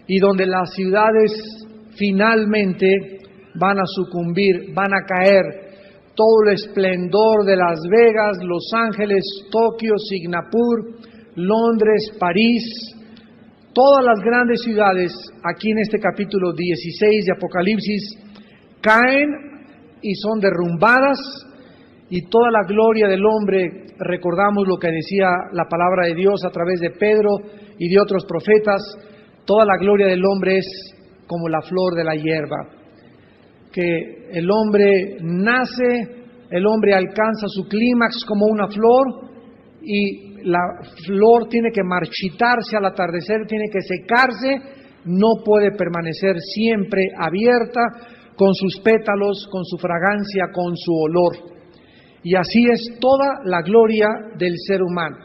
y donde las ciudades finalmente van a sucumbir, van a caer. Todo el esplendor de Las Vegas, Los Ángeles, Tokio, Singapur, Londres, París, todas las grandes ciudades aquí en este capítulo 16 de Apocalipsis caen y son derrumbadas, y toda la gloria del hombre, recordamos lo que decía la palabra de Dios a través de Pedro y de otros profetas, toda la gloria del hombre es como la flor de la hierba, que el hombre nace, el hombre alcanza su clímax como una flor, y la flor tiene que marchitarse al atardecer, tiene que secarse, no puede permanecer siempre abierta con sus pétalos, con su fragancia, con su olor. Y así es toda la gloria del ser humano.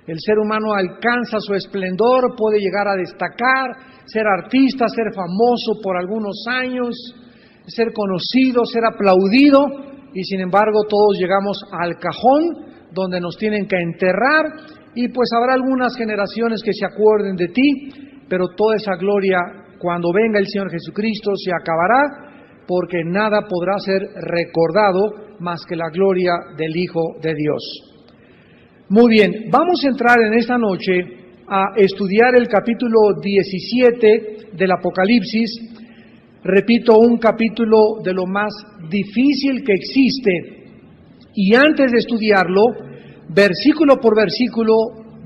El ser humano alcanza su esplendor, puede llegar a destacar, ser artista, ser famoso por algunos años, ser conocido, ser aplaudido, y sin embargo todos llegamos al cajón donde nos tienen que enterrar, y pues habrá algunas generaciones que se acuerden de ti, pero toda esa gloria, cuando venga el Señor Jesucristo, se acabará, porque nada podrá ser recordado más que la gloria del Hijo de Dios. Muy bien, vamos a entrar en esta noche a estudiar el capítulo 17 del Apocalipsis. Repito, un capítulo de lo más difícil que existe. Y antes de estudiarlo, versículo por versículo,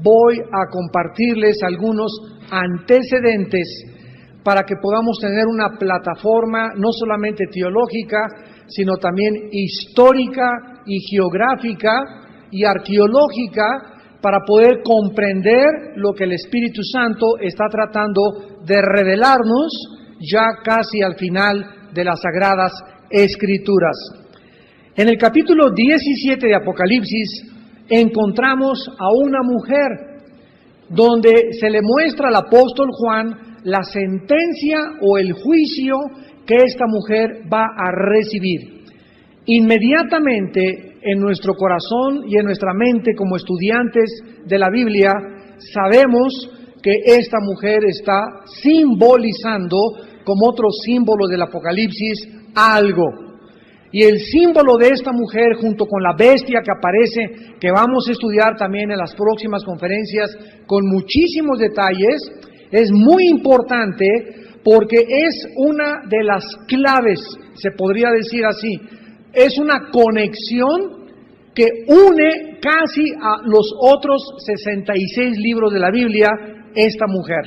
voy a compartirles algunos antecedentes para que podamos tener una plataforma no solamente teológica, sino también histórica y geográfica y arqueológica, para poder comprender lo que el Espíritu Santo está tratando de revelarnos ya casi al final de las Sagradas Escrituras. En el capítulo 17 de Apocalipsis encontramos a una mujer, donde se le muestra al apóstol Juan la sentencia o el juicio que esta mujer va a recibir. Inmediatamente en nuestro corazón y en nuestra mente como estudiantes de la Biblia sabemos que esta mujer está simbolizando, como otro símbolo del Apocalipsis, algo. Y el símbolo de esta mujer, junto con la bestia que aparece, que vamos a estudiar también en las próximas conferencias con muchísimos detalles, es muy importante porque es una de las claves, se podría decir así, es una conexión que une casi a los otros 66 libros de la Biblia esta mujer.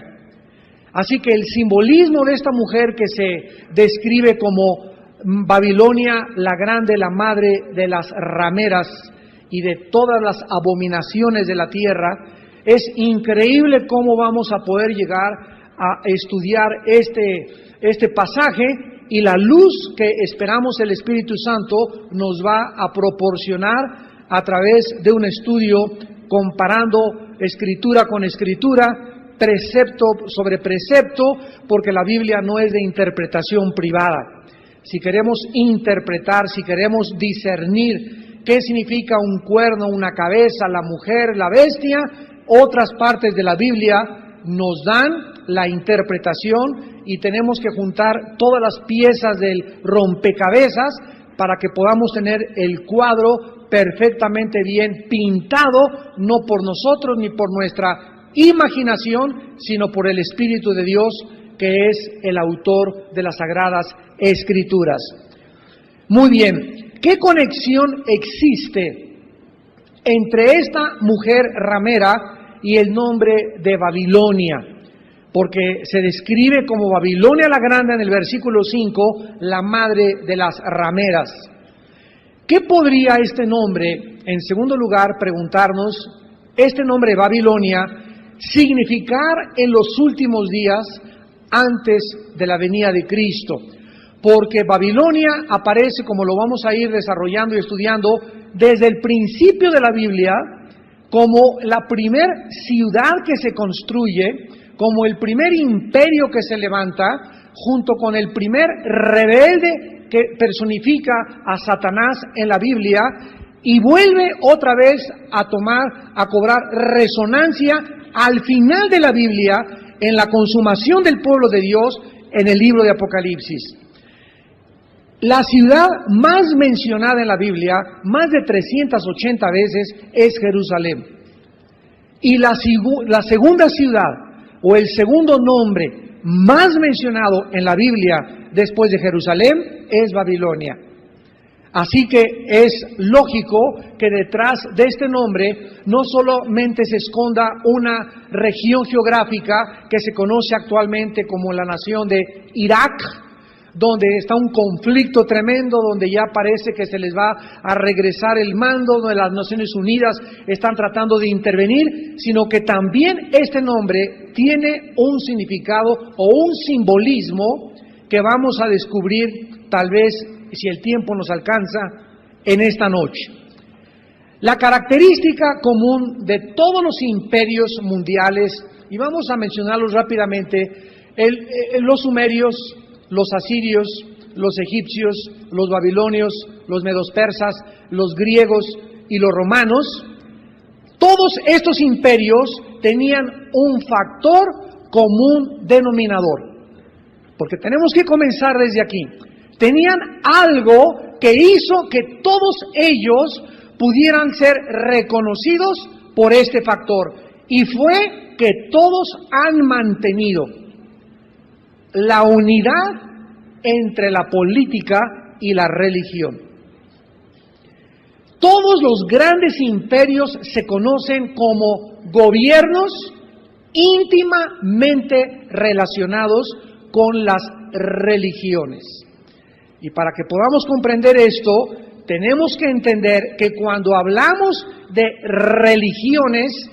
Así que el simbolismo de esta mujer, que se describe como Babilonia la grande, la madre de las rameras y de todas las abominaciones de la tierra, es increíble cómo vamos a poder llegar a estudiar este pasaje, y la luz que esperamos el Espíritu Santo nos va a proporcionar a través de un estudio comparando escritura con escritura, precepto sobre precepto, porque la Biblia no es de interpretación privada. Si queremos interpretar, si queremos discernir qué significa un cuerno, una cabeza, la mujer, la bestia, otras partes de la Biblia nos dan la interpretación, y tenemos que juntar todas las piezas del rompecabezas para que podamos tener el cuadro perfectamente bien pintado, no por nosotros ni por nuestra imaginación, sino por el Espíritu de Dios, que es el autor de las Sagradas Escrituras. Muy bien, ¿qué conexión existe entre esta mujer ramera y el nombre de Babilonia? Porque se describe como Babilonia la grande en el versículo 5, la madre de las rameras. ¿Qué podría este nombre, en segundo lugar, preguntarnos, este nombre Babilonia, significar en los últimos días antes de la venida de Cristo? Porque Babilonia aparece, como lo vamos a ir desarrollando y estudiando, desde el principio de la Biblia, como la primer ciudad que se construye, como el primer imperio que se levanta, junto con el primer rebelde que personifica a Satanás en la Biblia, y vuelve otra vez a cobrar resonancia al final de la Biblia, en la consumación del pueblo de Dios en el libro de Apocalipsis. La ciudad más mencionada en la Biblia, más de 380 veces, es Jerusalén. Y la segunda ciudad, o el segundo nombre más mencionado en la Biblia después de Jerusalén, es Babilonia. Así que es lógico que detrás de este nombre no solamente se esconda una región geográfica que se conoce actualmente como la nación de Irak, donde está un conflicto tremendo, donde ya parece que se les va a regresar el mando, donde las Naciones Unidas están tratando de intervenir, sino que también este nombre tiene un significado o un simbolismo que vamos a descubrir, tal vez, si el tiempo nos alcanza, en esta noche. La característica común de todos los imperios mundiales, y vamos a mencionarlos rápidamente, los sumerios, los asirios, los egipcios, los babilonios, los medos persas, los griegos y los romanos, todos estos imperios tenían un factor común denominador. Porque tenemos que comenzar desde aquí. Tenían algo que hizo que todos ellos pudieran ser reconocidos por este factor. Y fue que todos han mantenido la unidad entre la política y la religión. Todos los grandes imperios se conocen como gobiernos íntimamente relacionados con las religiones. Y para que podamos comprender esto, tenemos que entender que cuando hablamos de religiones,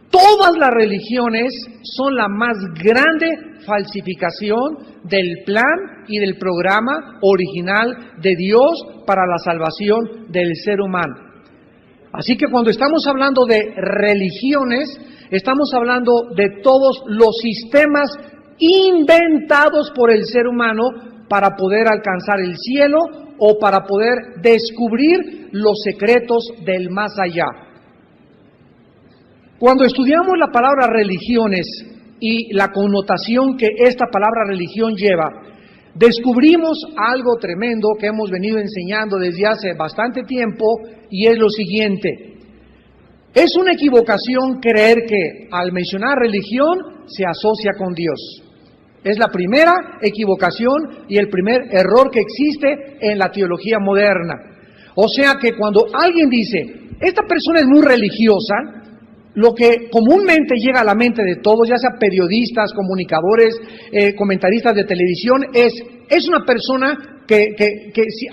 todas las religiones son la más grande falsificación del plan y del programa original de Dios para la salvación del ser humano. Así que cuando estamos hablando de religiones, estamos hablando de todos los sistemas inventados por el ser humano para poder alcanzar el cielo o para poder descubrir los secretos del más allá. Cuando estudiamos la palabra religiones y la connotación que esta palabra religión lleva, descubrimos algo tremendo que hemos venido enseñando desde hace bastante tiempo, y es lo siguiente. Es una equivocación creer que al mencionar religión se asocia con Dios. Es la primera equivocación y el primer error que existe en la teología moderna. O sea que cuando alguien dice, esta persona es muy religiosa, lo que comúnmente llega a la mente de todos, ya sea periodistas, comunicadores, comentaristas de televisión, es una persona que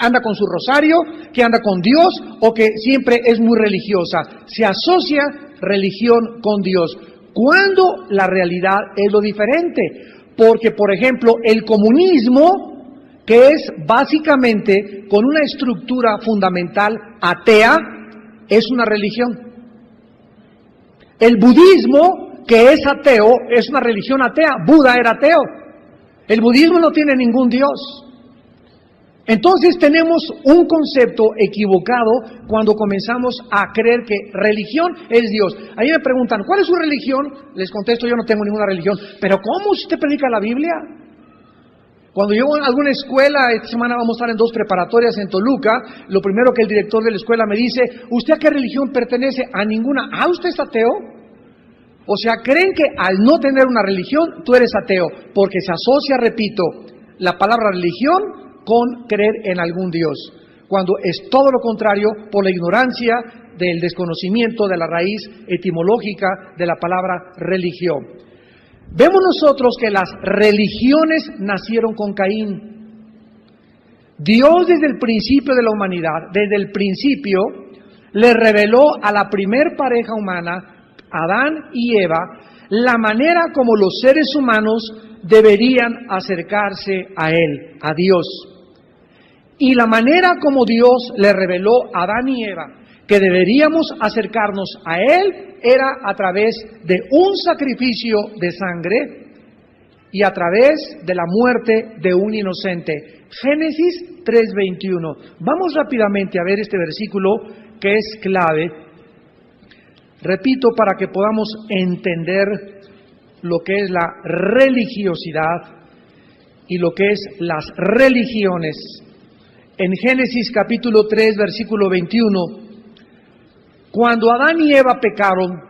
anda con su rosario, que anda con Dios o que siempre es muy religiosa. Se asocia religión con Dios, cuando la realidad es lo diferente. Porque, por ejemplo, el comunismo, que es básicamente con una estructura fundamental atea, es una religión. El budismo, que es ateo, es una religión atea. Buda era ateo. El budismo no tiene ningún Dios. Entonces tenemos un concepto equivocado cuando comenzamos a creer que religión es Dios. Ahí me preguntan, ¿cuál es su religión? Les contesto, yo no tengo ninguna religión. ¿Pero cómo usted predica la Biblia? Cuando yo en alguna escuela, esta semana vamos a estar en 2 preparatorias en Toluca, lo primero que el director de la escuela me dice, ¿usted a qué religión pertenece? A ninguna. ¿Ah, usted es ateo? O sea, creen que al no tener una religión, tú eres ateo, porque se asocia, repito, la palabra religión con creer en algún Dios, cuando es todo lo contrario por la ignorancia del desconocimiento de la raíz etimológica de la palabra religión. Vemos nosotros que las religiones nacieron con Caín. Dios desde el principio de la humanidad, desde el principio, le reveló a la primer pareja humana, Adán y Eva, la manera como los seres humanos deberían acercarse a Él, a Dios. Y la manera como Dios le reveló a Adán y Eva que deberíamos acercarnos a Él era a través de un sacrificio de sangre y a través de la muerte de un inocente. Génesis 3:21. Vamos rápidamente a ver este versículo que es clave. Repito, para que podamos entender lo que es la religiosidad y lo que es las religiones. En Génesis capítulo 3, versículo 21, cuando Adán y Eva pecaron,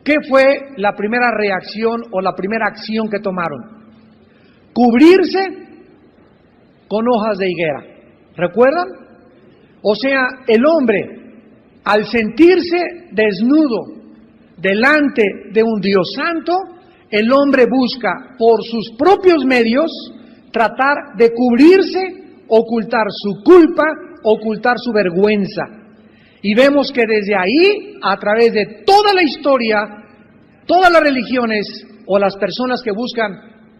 ¿qué fue la primera reacción o la primera acción que tomaron? Cubrirse con hojas de higuera. ¿Recuerdan? O sea, el hombre, al sentirse desnudo delante de un Dios santo, el hombre busca por sus propios medios tratar de cubrirse, ocultar su culpa, ocultar su vergüenza. Y vemos que desde ahí, a través de toda la historia, todas las religiones o las personas que buscan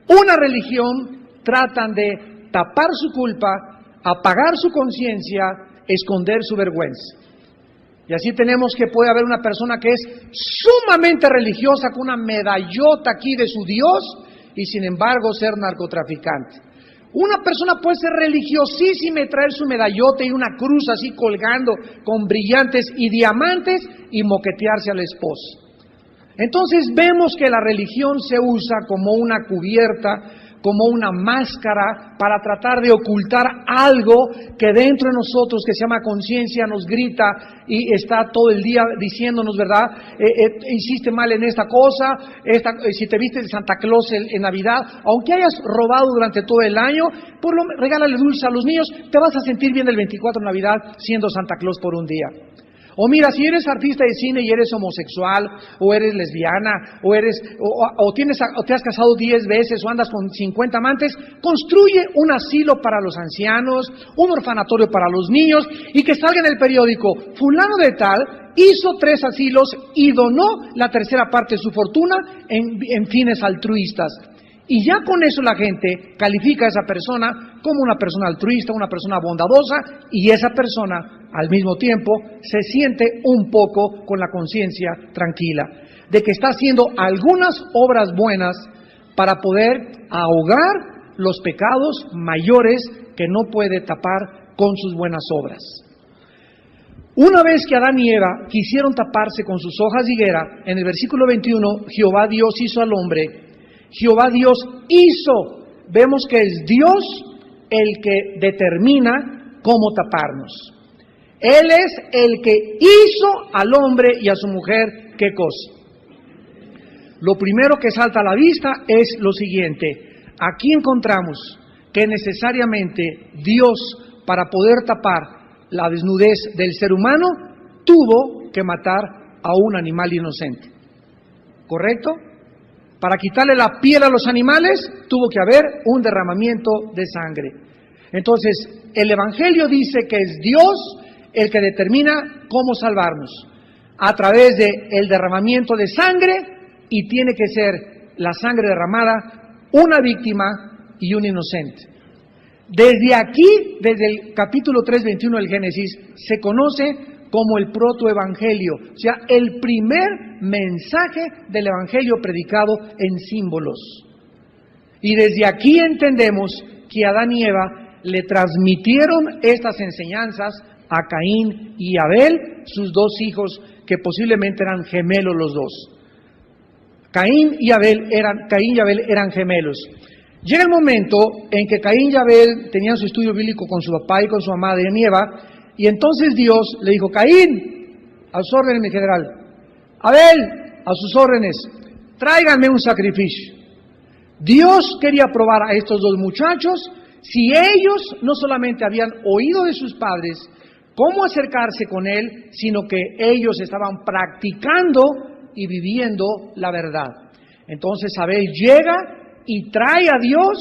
una religión tratan de tapar su culpa, apagar su conciencia, esconder su vergüenza. Y así tenemos que puede haber una persona que es sumamente religiosa, con una medallota aquí de su Dios, y sin embargo ser narcotraficante. Una persona puede ser religiosísima y traer su medallota y una cruz así colgando con brillantes y diamantes y moquetearse a la esposa. Entonces vemos que la religión se usa como una cubierta, como una máscara para tratar de ocultar algo que dentro de nosotros, que se llama conciencia, nos grita y está todo el día diciéndonos, ¿verdad? Hiciste mal en esta cosa, si te viste de Santa Claus en Navidad, aunque hayas robado durante todo el año, regálale dulce a los niños, te vas a sentir bien el 24 de Navidad siendo Santa Claus por un día. O mira, si eres artista de cine y eres homosexual, o eres lesbiana, o te has casado 10 veces, o andas con 50 amantes, construye un asilo para los ancianos, un orfanatorio para los niños, y que salga en el periódico, fulano de tal hizo 3 asilos y donó la tercera parte de su fortuna en fines altruistas. Y ya con eso la gente califica a esa persona como una persona altruista, una persona bondadosa, y esa persona al mismo tiempo se siente un poco con la conciencia tranquila de que está haciendo algunas obras buenas para poder ahogar los pecados mayores que no puede tapar con sus buenas obras. Una vez que Adán y Eva quisieron taparse con sus hojas de higuera, en el versículo 21, Jehová Dios hizo al hombre. Jehová Dios hizo, vemos que es Dios el que determina cómo taparnos. Él es el que hizo al hombre y a su mujer, ¿qué cosa? Lo primero que salta a la vista es lo siguiente. Aquí encontramos que necesariamente Dios, para poder tapar la desnudez del ser humano, tuvo que matar a un animal inocente. ¿Correcto? Para quitarle la piel a los animales, tuvo que haber un derramamiento de sangre. Entonces, el Evangelio dice que es Dios el que determina cómo salvarnos, a través del derramamiento de sangre, y tiene que ser la sangre derramada, una víctima y un inocente. Desde aquí, desde el capítulo 3:21 del Génesis, se conoce como el protoevangelio, o sea, el primer mensaje del evangelio predicado en símbolos. Y desde aquí entendemos que Adán y Eva le transmitieron estas enseñanzas a Caín y Abel, sus 2 hijos, que posiblemente eran gemelos los dos. Caín y Abel eran gemelos. Llega el momento en que Caín y Abel tenían su estudio bíblico con su papá y con su mamá Adán y Eva, y entonces Dios le dijo: Caín, a sus órdenes, mi general. Abel, a sus órdenes, tráiganme un sacrificio. Dios quería probar a estos 2 muchachos si ellos no solamente habían oído de sus padres cómo acercarse con Él, sino que ellos estaban practicando y viviendo la verdad. Entonces Abel llega y trae a Dios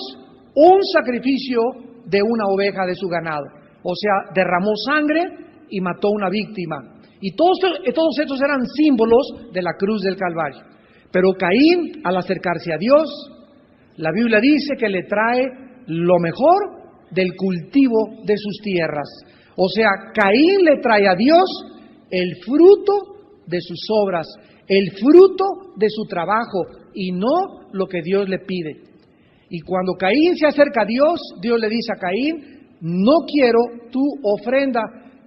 un sacrificio de una oveja de su ganado. O sea, derramó sangre y mató una víctima. Y todos estos eran símbolos de la cruz del Calvario. Pero Caín, al acercarse a Dios, la Biblia dice que le trae lo mejor del cultivo de sus tierras. O sea, Caín le trae a Dios el fruto de sus obras, el fruto de su trabajo, y no lo que Dios le pide. Y cuando Caín se acerca a Dios, Dios le dice a Caín: no quiero tu ofrenda,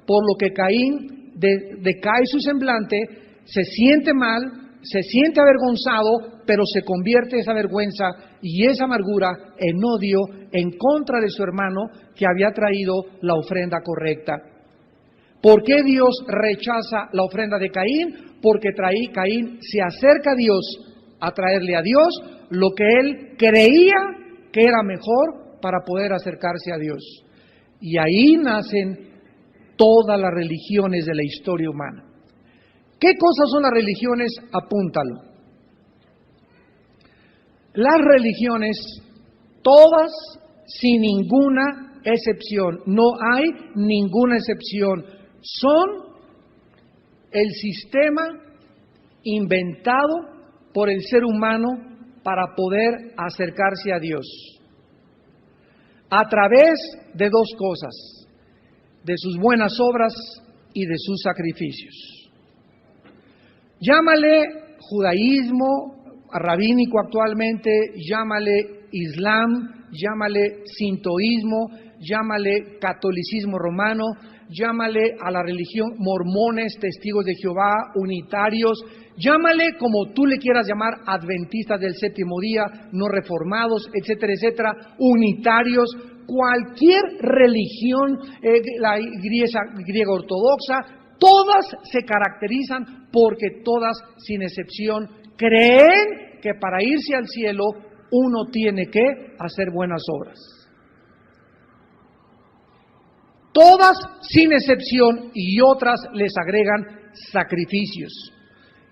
por lo que Caín decae su semblante, se siente mal, se siente avergonzado, pero se convierte esa vergüenza y esa amargura en odio en contra de su hermano que había traído la ofrenda correcta. ¿Por qué Dios rechaza la ofrenda de Caín? Porque Caín se acerca a Dios a traerle a Dios lo que él creía que era mejor para poder acercarse a Dios. Y ahí nacen todas las religiones de la historia humana. ¿Qué cosas son las religiones? Apúntalo. Las religiones, todas sin ninguna excepción, no hay ninguna excepción, son el sistema inventado por el ser humano para poder acercarse a Dios, a través de dos cosas: de sus buenas obras y de sus sacrificios. Llámale judaísmo rabínico actualmente, llámale islam, llámale sintoísmo, llámale catolicismo romano, llámale a la religión mormones, testigos de Jehová, unitarios, llámale como tú le quieras llamar, adventistas del séptimo día, no reformados, etcétera, etcétera, unitarios, cualquier religión, la griega ortodoxa, todas se caracterizan porque todas, sin excepción, creen que para irse al cielo uno tiene que hacer buenas obras. Todas, sin excepción, y otras les agregan sacrificios.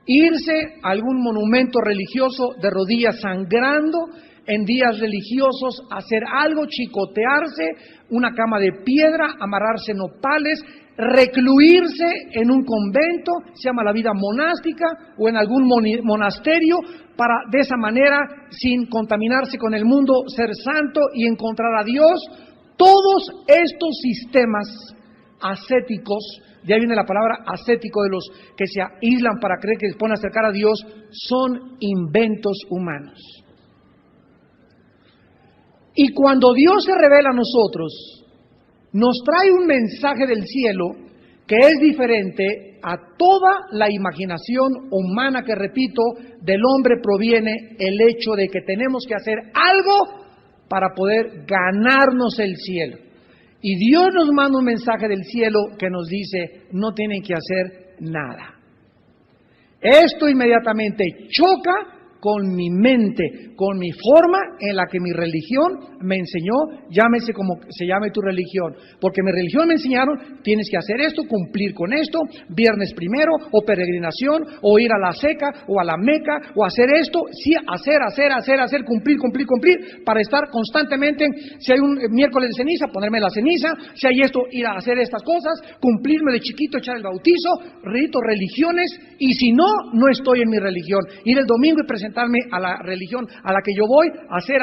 Irse a algún monumento religioso de rodillas sangrando en días religiosos, hacer algo, chicotearse, una cama de piedra, amarrarse nopales, recluirse en un convento, se llama la vida monástica, o en algún monasterio, para de esa manera, sin contaminarse con el mundo, ser santo y encontrar a Dios. Todos estos sistemas ascéticos, de ahí viene la palabra ascético, de los que se aíslan para creer que se pueden acercar a Dios, son inventos humanos. Y cuando Dios se revela a nosotros, nos trae un mensaje del cielo que es diferente a toda la imaginación humana que, repito, del hombre proviene el hecho de que tenemos que hacer algo para poder ganarnos el cielo. Y Dios nos manda un mensaje del cielo que nos dice, no tienen que hacer nada. Esto inmediatamente choca con mi mente, con mi forma en la que mi religión me enseñó, llámese como se llame tu religión, porque mi religión me enseñaron, tienes que hacer esto, cumplir con esto, viernes primero, o peregrinación, o ir a la Seca, o a la Meca, o hacer esto, sí, hacer, cumplir, para estar constantemente, si hay un miércoles de ceniza, ponerme la ceniza, si hay esto, ir a hacer estas cosas, cumplirme de chiquito, echar el bautizo, ritos, religiones, y si no, no estoy en mi religión. Ir el domingo y presentarme a la religión a la que yo voy, hacer,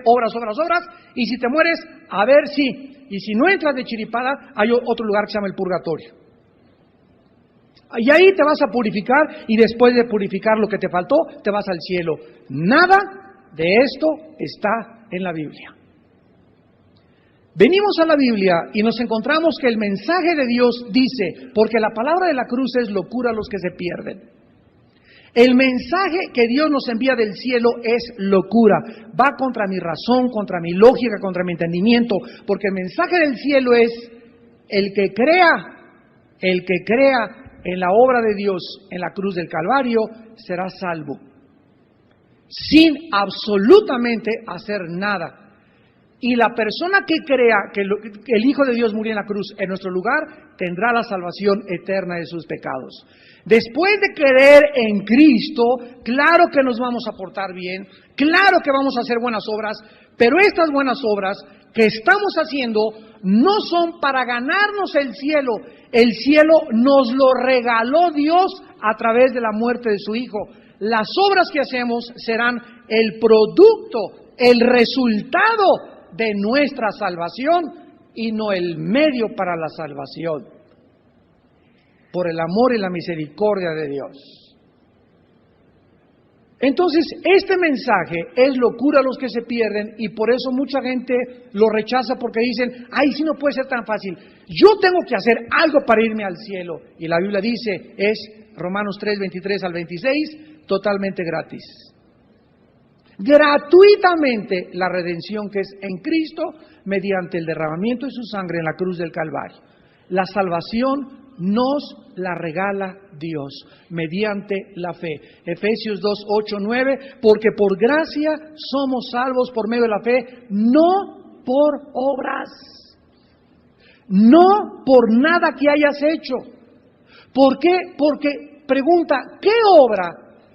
obras, y si te mueres, a ver si, y si no entras de chiripada, hay otro lugar que se llama el purgatorio. Y ahí te vas a purificar, y después de purificar lo que te faltó, te vas al cielo. Nada de esto está en la Biblia. Venimos a la Biblia y nos encontramos que el mensaje de Dios dice, porque la palabra de la cruz es locura a los que se pierden. El mensaje que Dios nos envía del cielo es locura, va contra mi razón, contra mi lógica, contra mi entendimiento, porque el mensaje del cielo es el que crea en la obra de Dios en la cruz del Calvario será salvo, sin absolutamente hacer nada. Y la persona que crea que el Hijo de Dios murió en la cruz en nuestro lugar, tendrá la salvación eterna de sus pecados. Después de creer en Cristo, claro que nos vamos a portar bien, claro que vamos a hacer buenas obras, pero estas buenas obras que estamos haciendo no son para ganarnos el cielo nos lo regaló Dios a través de la muerte de su Hijo. Las obras que hacemos serán el producto, el resultado de nuestra salvación y no el medio para la salvación, por el amor y la misericordia de Dios. Entonces, este mensaje es locura a los que se pierden y por eso mucha gente lo rechaza porque dicen, ay, sí no puede ser tan fácil, yo tengo que hacer algo para irme al cielo. Y la Biblia dice, es Romanos 3, 23 al 26, totalmente gratis. Gratuitamente la redención que es en Cristo mediante el derramamiento de su sangre en la cruz del Calvario. La salvación nos la regala Dios mediante la fe. Efesios 2, 8, 9, porque por gracia somos salvos por medio de la fe, no por obras, no por nada que hayas hecho. ¿Por qué? Porque pregunta, ¿qué obra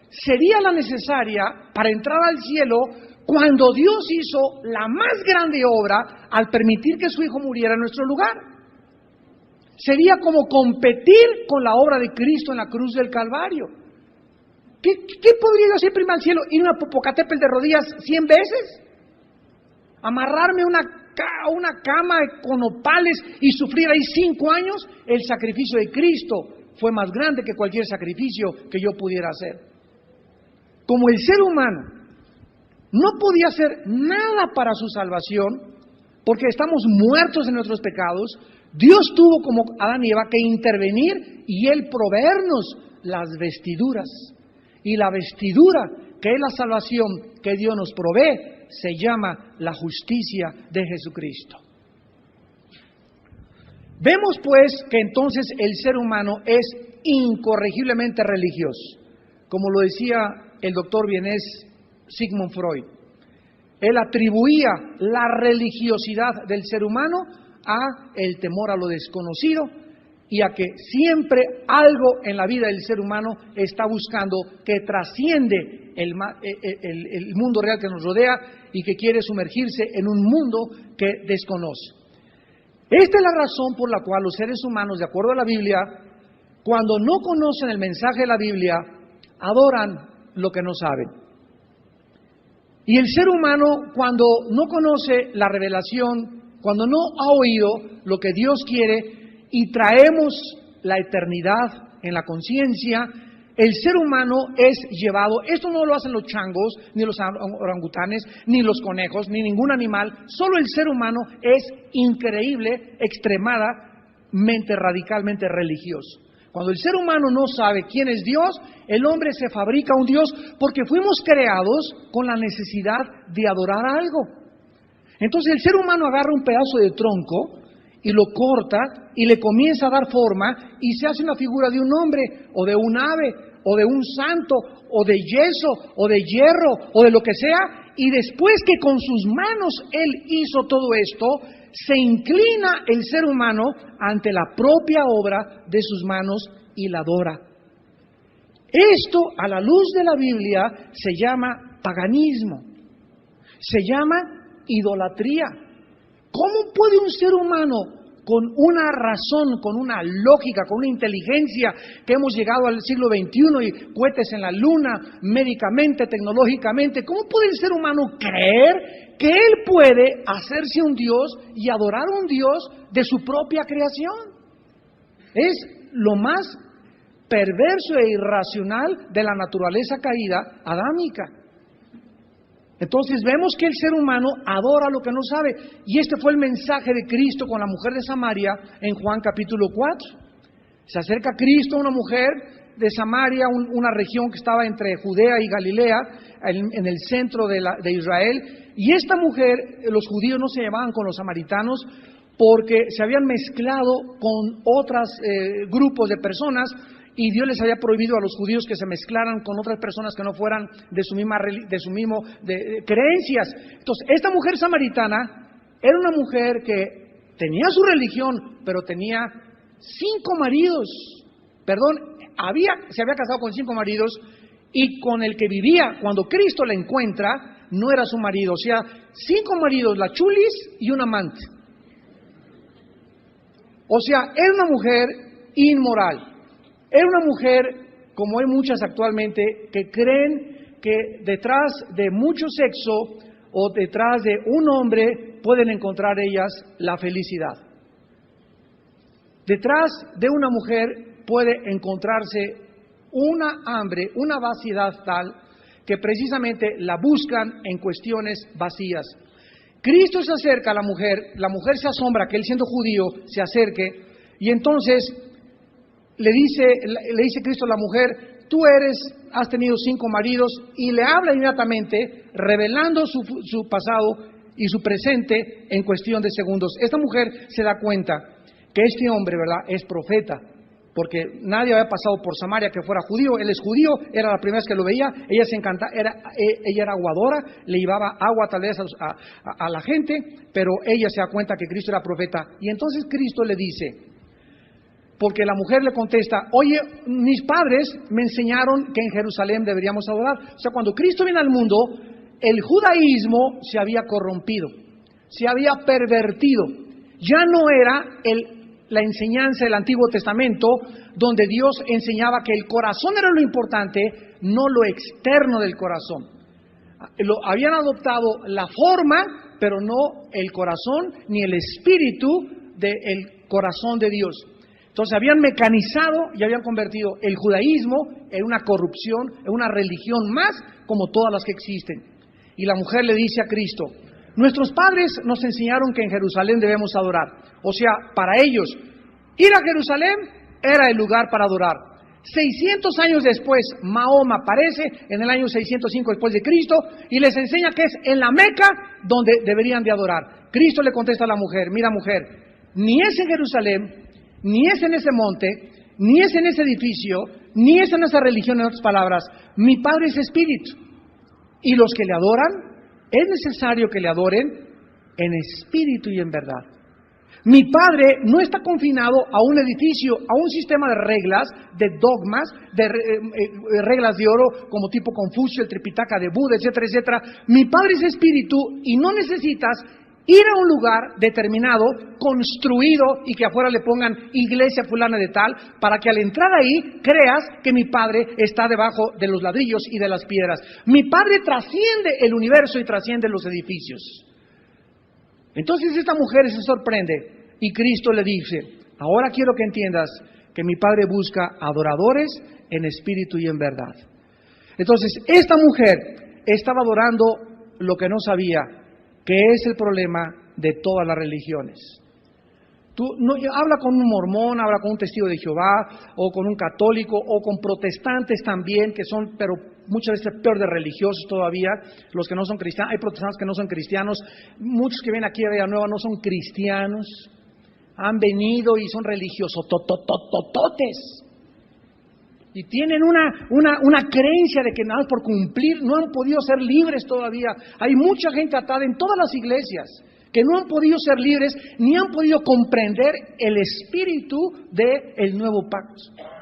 sería la necesaria para entrar al cielo cuando Dios hizo la más grande obra al permitir que su Hijo muriera en nuestro lugar? Sería como competir con la obra de Cristo en la cruz del Calvario. ¿Qué podría yo hacer primero al cielo? ¿Ir a una Popocatépetl de rodillas 100 veces? ¿Amarrarme a una cama con opales y sufrir ahí 5 años? El sacrificio de Cristo fue más grande que cualquier sacrificio que yo pudiera hacer. Como el ser humano no podía hacer nada para su salvación, porque estamos muertos en nuestros pecados, Dios tuvo como Adán y Eva que intervenir y Él proveernos las vestiduras. Y la vestidura, que es la salvación que Dios nos provee, se llama la justicia de Jesucristo. Vemos pues que entonces el ser humano es incorregiblemente religioso, como lo decía el doctor vienés Sigmund Freud. Él atribuía la religiosidad del ser humano a el temor a lo desconocido y a que siempre algo en la vida del ser humano está buscando que trasciende el mundo real que nos rodea y que quiere sumergirse en un mundo que desconoce. Esta es la razón por la cual los seres humanos, de acuerdo a la Biblia, cuando no conocen el mensaje de la Biblia, adoran lo que no saben. Y el ser humano, cuando no conoce la revelación, cuando no ha oído lo que Dios quiere y traemos la eternidad en la conciencia, el ser humano es llevado, esto no lo hacen los changos, ni los orangutanes, ni los conejos, ni ningún animal, solo el ser humano es increíble, extremadamente, radicalmente religioso. Cuando el ser humano no sabe quién es Dios, el hombre se fabrica un Dios porque fuimos creados con la necesidad de adorar algo. Entonces el ser humano agarra un pedazo de tronco y lo corta y le comienza a dar forma y se hace una figura de un hombre o de un ave o de un santo o de yeso o de hierro o de lo que sea, y después que con sus manos él hizo todo esto, se inclina el ser humano ante la propia obra de sus manos y la adora. Esto, a la luz de la Biblia, se llama paganismo, se llama idolatría. ¿Cómo puede un ser humano con una razón, con una lógica, con una inteligencia, que hemos llegado al siglo XXI y cohetes en la luna, médicamente, tecnológicamente, cómo puede el ser humano creer que él puede hacerse un Dios y adorar a un Dios de su propia creación? Es lo más perverso e irracional de la naturaleza caída adámica. Entonces vemos que el ser humano adora lo que no sabe. Y este fue el mensaje de Cristo con la mujer de Samaria en Juan capítulo 4. Se acerca Cristo a una mujer de Samaria, una región que estaba entre Judea y Galilea, en el centro de Israel. Y esta mujer, los judíos no se llevaban con los samaritanos porque se habían mezclado con otros grupos de personas, y Dios les había prohibido a los judíos que se mezclaran con otras personas que no fueran de su misma creencias. Entonces, esta mujer samaritana era una mujer que tenía su religión, pero tenía 5 maridos. Se había casado con 5 maridos, y con el que vivía, cuando Cristo la encuentra, no era su marido. O sea, 5 maridos, la chulis y un amante. O sea, era una mujer inmoral. Era una mujer, como hay muchas actualmente, que creen que detrás de mucho sexo o detrás de un hombre pueden encontrar ellas la felicidad. Detrás de una mujer puede encontrarse una hambre, una vaciedad tal que precisamente la buscan en cuestiones vacías. Cristo se acerca a la mujer se asombra que él, siendo judío, se acerque, y entonces le dice Cristo a la mujer: has tenido 5 maridos, y le habla inmediatamente, revelando su pasado y su presente en cuestión de segundos. Esta mujer se da cuenta que este hombre, ¿verdad?, es profeta, porque nadie había pasado por Samaria que fuera judío. Él es judío, era la primera vez que lo veía. Ella se encanta, ella era aguadora, le llevaba agua tal vez a la gente, pero ella se da cuenta que Cristo era profeta. Y entonces Cristo le dice, porque la mujer le contesta, oye, mis padres me enseñaron que en Jerusalén deberíamos adorar. O sea, cuando Cristo viene al mundo, el judaísmo se había corrompido, se había pervertido. Ya no era la enseñanza del Antiguo Testamento, donde Dios enseñaba que el corazón era lo importante, no lo externo del corazón. Habían adoptado la forma, pero no el corazón ni el espíritu del corazón de Dios. Entonces habían mecanizado y habían convertido el judaísmo en una corrupción, en una religión más, como todas las que existen. Y la mujer le dice a Cristo, nuestros padres nos enseñaron que en Jerusalén debemos adorar. O sea, para ellos, ir a Jerusalén era el lugar para adorar. 600 años después, Mahoma aparece en el año 605 después de Cristo y les enseña que es en la Meca donde deberían de adorar. Cristo le contesta a la mujer, mira mujer, ni es en Jerusalén, ni es en ese monte, ni es en ese edificio, ni es en esa religión, en otras palabras. Mi Padre es espíritu. Y los que le adoran, es necesario que le adoren en espíritu y en verdad. Mi Padre no está confinado a un edificio, a un sistema de reglas, de dogmas, de reglas de oro, como tipo Confucio, el Tripitaka de Buda, etcétera, etcétera. Mi Padre es espíritu y no necesitas ir a un lugar determinado, construido, y que afuera le pongan iglesia fulana de tal, para que al entrar ahí creas que mi Padre está debajo de los ladrillos y de las piedras. Mi Padre trasciende el universo y trasciende los edificios. Entonces esta mujer se sorprende y Cristo le dice, ahora quiero que entiendas que mi Padre busca adoradores en espíritu y en verdad. Entonces esta mujer estaba adorando lo que no sabía, que es el problema de todas las religiones. Habla con un mormón, habla con un testigo de Jehová, o con un católico, o con protestantes también, que son, pero muchas veces peor de religiosos todavía, los que no son cristianos. Hay protestantes que no son cristianos, muchos que vienen aquí a Villanueva no son cristianos, han venido y son religiosos, tototototes. Y tienen una creencia de que nada más por cumplir no han podido ser libres todavía. Hay mucha gente atada en todas las iglesias que no han podido ser libres ni han podido comprender el espíritu del nuevo pacto.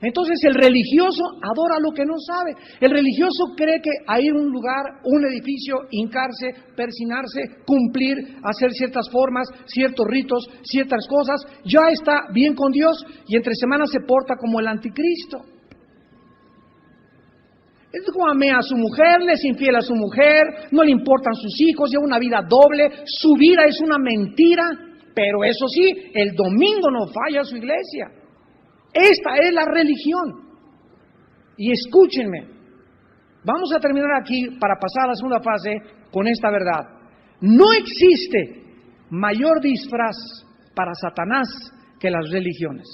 Entonces el religioso adora lo que no sabe. El religioso cree que a ir a un lugar, un edificio, hincarse, persinarse, cumplir, hacer ciertas formas, ciertos ritos, ciertas cosas, ya está bien con Dios y entre semanas se porta como el anticristo. Es como amea a su mujer, le es infiel a su mujer, no le importan sus hijos, lleva una vida doble, su vida es una mentira, pero eso sí, el domingo no falla a su iglesia. Esta es la religión. Y escúchenme, vamos a terminar aquí para pasar a la segunda fase con esta verdad. No existe mayor disfraz para Satanás que las religiones.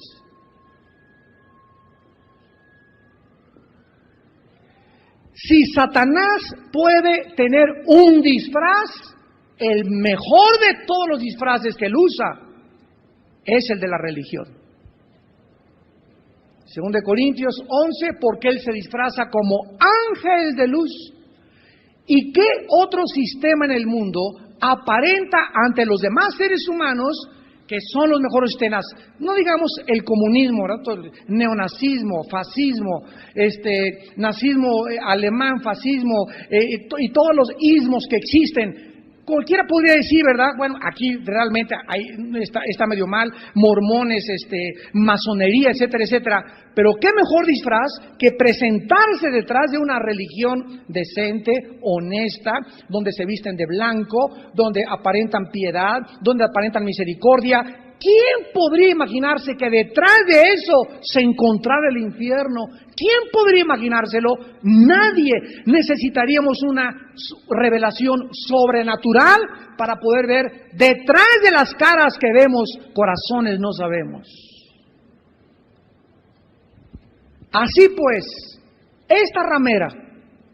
Si Satanás puede tener un disfraz, el mejor de todos los disfraces que él usa es el de la religión. Según de Corintios 11, porque él se disfraza como ángel de luz. ¿Y qué otro sistema en el mundo aparenta ante los demás seres humanos que son los mejores sistemas? No digamos el comunismo, ¿verdad? Neonazismo, fascismo, nazismo alemán, fascismo, y todos los ismos que existen. Cualquiera podría decir, ¿verdad? Bueno, aquí realmente está medio mal, mormones, masonería, etcétera, etcétera. Pero qué mejor disfraz que presentarse detrás de una religión decente, honesta, donde se visten de blanco, donde aparentan piedad, donde aparentan misericordia. ¿Quién podría imaginarse que detrás de eso se encontrara el infierno? ¿Quién podría imaginárselo? Nadie. Necesitaríamos una revelación sobrenatural para poder ver detrás de las caras que vemos, corazones no sabemos. Así pues, esta ramera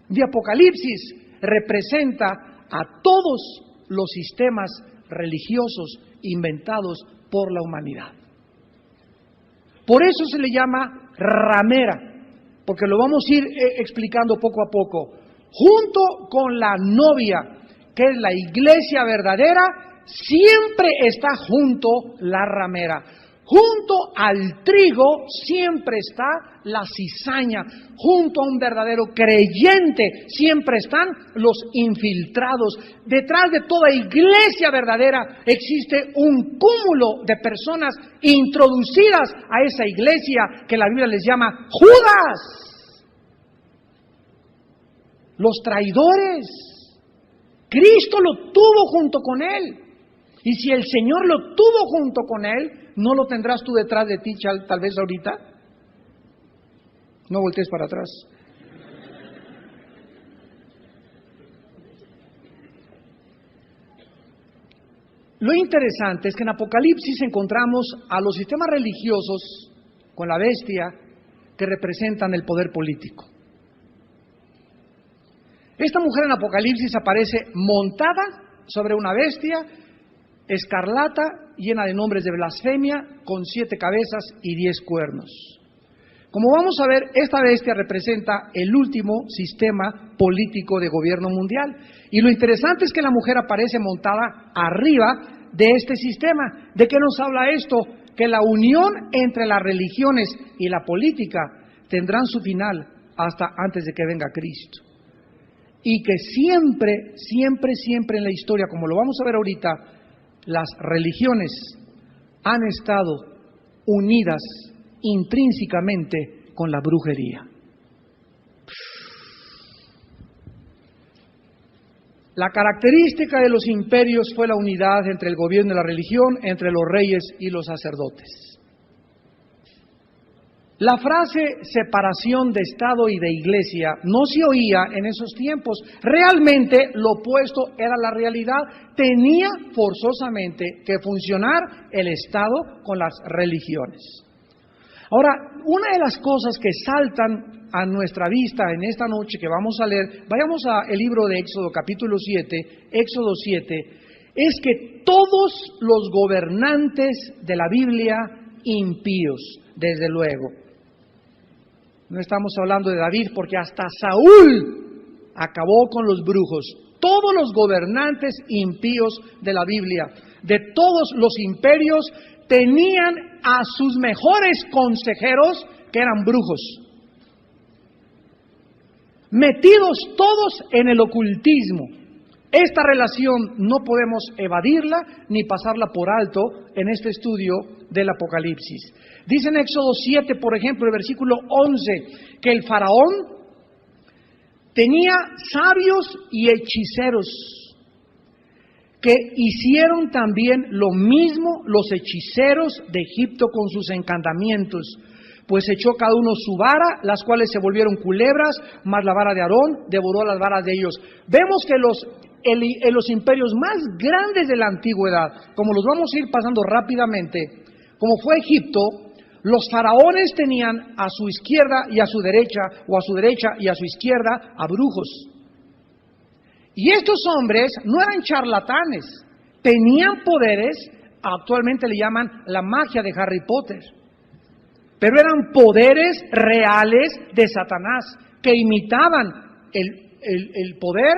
de Apocalipsis representa a todos los sistemas religiosos inventados por la humanidad. Por eso se le llama ramera, porque lo vamos a ir explicando poco a poco. Junto con la novia, que es la iglesia verdadera, siempre está junto la ramera. Junto al trigo siempre está la cizaña. Junto a un verdadero creyente siempre están los infiltrados. Detrás de toda iglesia verdadera existe un cúmulo de personas introducidas a esa iglesia que la Biblia les llama Judas. Los traidores. Cristo lo tuvo junto con él. Y si el Señor lo tuvo junto con él, ¿no lo tendrás tú detrás de ti tal vez ahorita? No voltees para atrás. Lo interesante es que en Apocalipsis encontramos a los sistemas religiosos con la bestia que representan el poder político. Esta mujer en Apocalipsis aparece montada sobre una bestia escarlata, llena de nombres de blasfemia, con 7 cabezas y 10 cuernos. Como vamos a ver, esta bestia representa el último sistema político de gobierno mundial. Y lo interesante es que la mujer aparece montada arriba de este sistema. ¿De qué nos habla esto? Que la unión entre las religiones y la política tendrán su final hasta antes de que venga Cristo. Y que siempre, siempre, siempre en la historia, como lo vamos a ver ahorita, las religiones han estado unidas intrínsecamente con la brujería. La característica de los imperios fue la unidad entre el gobierno y la religión, entre los reyes y los sacerdotes. La frase separación de Estado y de Iglesia no se oía en esos tiempos. Realmente lo opuesto era la realidad. Tenía forzosamente que funcionar el Estado con las religiones. Ahora, una de las cosas que saltan a nuestra vista en esta noche que vamos a leer, vayamos al libro de Éxodo capítulo 7, Éxodo 7, es que todos los gobernantes de la Biblia impíos, desde luego. No estamos hablando de David, porque hasta Saúl acabó con los brujos. Todos los gobernantes impíos de la Biblia, de todos los imperios, tenían a sus mejores consejeros, que eran brujos. Metidos todos en el ocultismo. Esta relación no podemos evadirla ni pasarla por alto en este estudio del Apocalipsis. Dice en Éxodo 7, por ejemplo, el versículo 11, que el faraón tenía sabios y hechiceros, que hicieron también lo mismo los hechiceros de Egipto con sus encantamientos. Pues echó cada uno su vara, las cuales se volvieron culebras, mas la vara de Aarón devoró las varas de ellos. Vemos que en los imperios más grandes de la antigüedad, como los vamos a ir pasando rápidamente, como fue Egipto, los faraones tenían a su izquierda y a su derecha, o a su derecha y a su izquierda, a brujos. Y estos hombres no eran charlatanes, tenían poderes, actualmente le llaman la magia de Harry Potter, pero eran poderes reales de Satanás, que imitaban el poder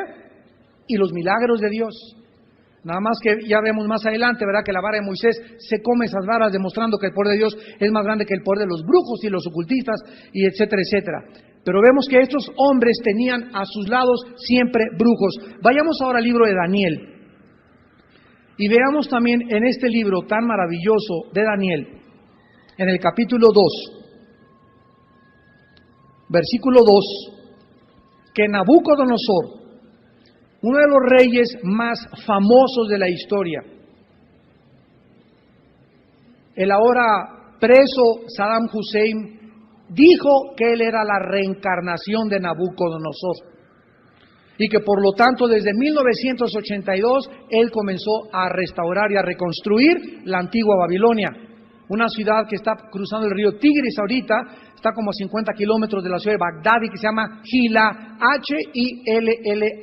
y los milagros de Dios. Nada más que ya vemos más adelante, ¿verdad?, que la vara de Moisés se come esas varas, demostrando que el poder de Dios es más grande que el poder de los brujos y los ocultistas, y etcétera, etcétera. Pero vemos que estos hombres tenían a sus lados siempre brujos. Vayamos ahora al libro de Daniel. Y veamos también en este libro tan maravilloso de Daniel, en el capítulo 2, versículo 2, que Nabucodonosor, uno de los reyes más famosos de la historia, el ahora preso Saddam Hussein, dijo que él era la reencarnación de Nabucodonosor y que por lo tanto desde 1982 él comenzó a restaurar y a reconstruir la antigua Babilonia. una ciudad que está cruzando el río Tigris ahorita, está como a 50 kilómetros de la ciudad de Bagdad y que se llama Hilla, Hillah.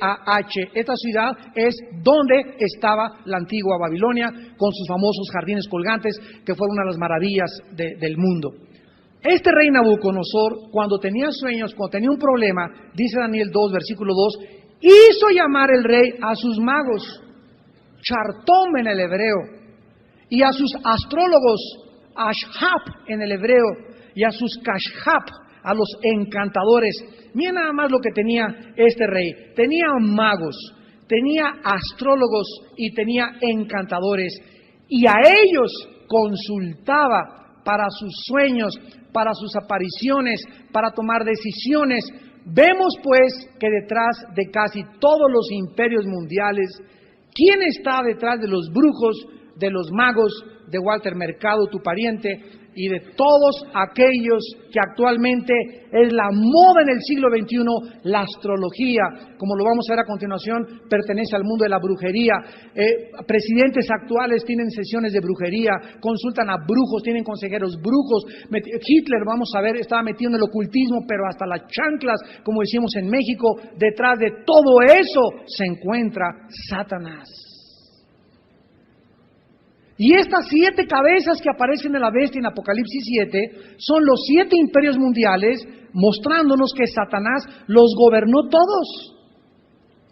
Esta ciudad es donde estaba la antigua Babilonia, con sus famosos jardines colgantes, que fueron una de las maravillas del mundo. Este rey Nabucodonosor, cuando tenía sueños, cuando tenía un problema, dice Daniel 2, versículo 2, hizo llamar el rey a sus magos, Chartom en el hebreo, y a sus astrólogos, Ashap en el hebreo, y a sus Kashhap, a los encantadores. Miren nada más lo que tenía este rey. Tenía magos, tenía astrólogos y tenía encantadores. Y a ellos consultaba para sus sueños, para sus apariciones, para tomar decisiones. Vemos pues que detrás de casi todos los imperios mundiales, ¿quién está detrás de los brujos, de los magos, de Walter Mercado, tu pariente, y de todos aquellos que actualmente es la moda en el siglo XXI, la astrología, como lo vamos a ver a continuación, pertenece al mundo de la brujería. Presidentes actuales tienen sesiones de brujería, consultan a brujos, tienen consejeros brujos. Hitler, vamos a ver, estaba metido en el ocultismo, pero hasta las chanclas, como decimos en México. Detrás de todo eso se encuentra Satanás. Y estas 7 cabezas que aparecen en la bestia en Apocalipsis 7 son los 7 imperios mundiales, mostrándonos que Satanás los gobernó todos.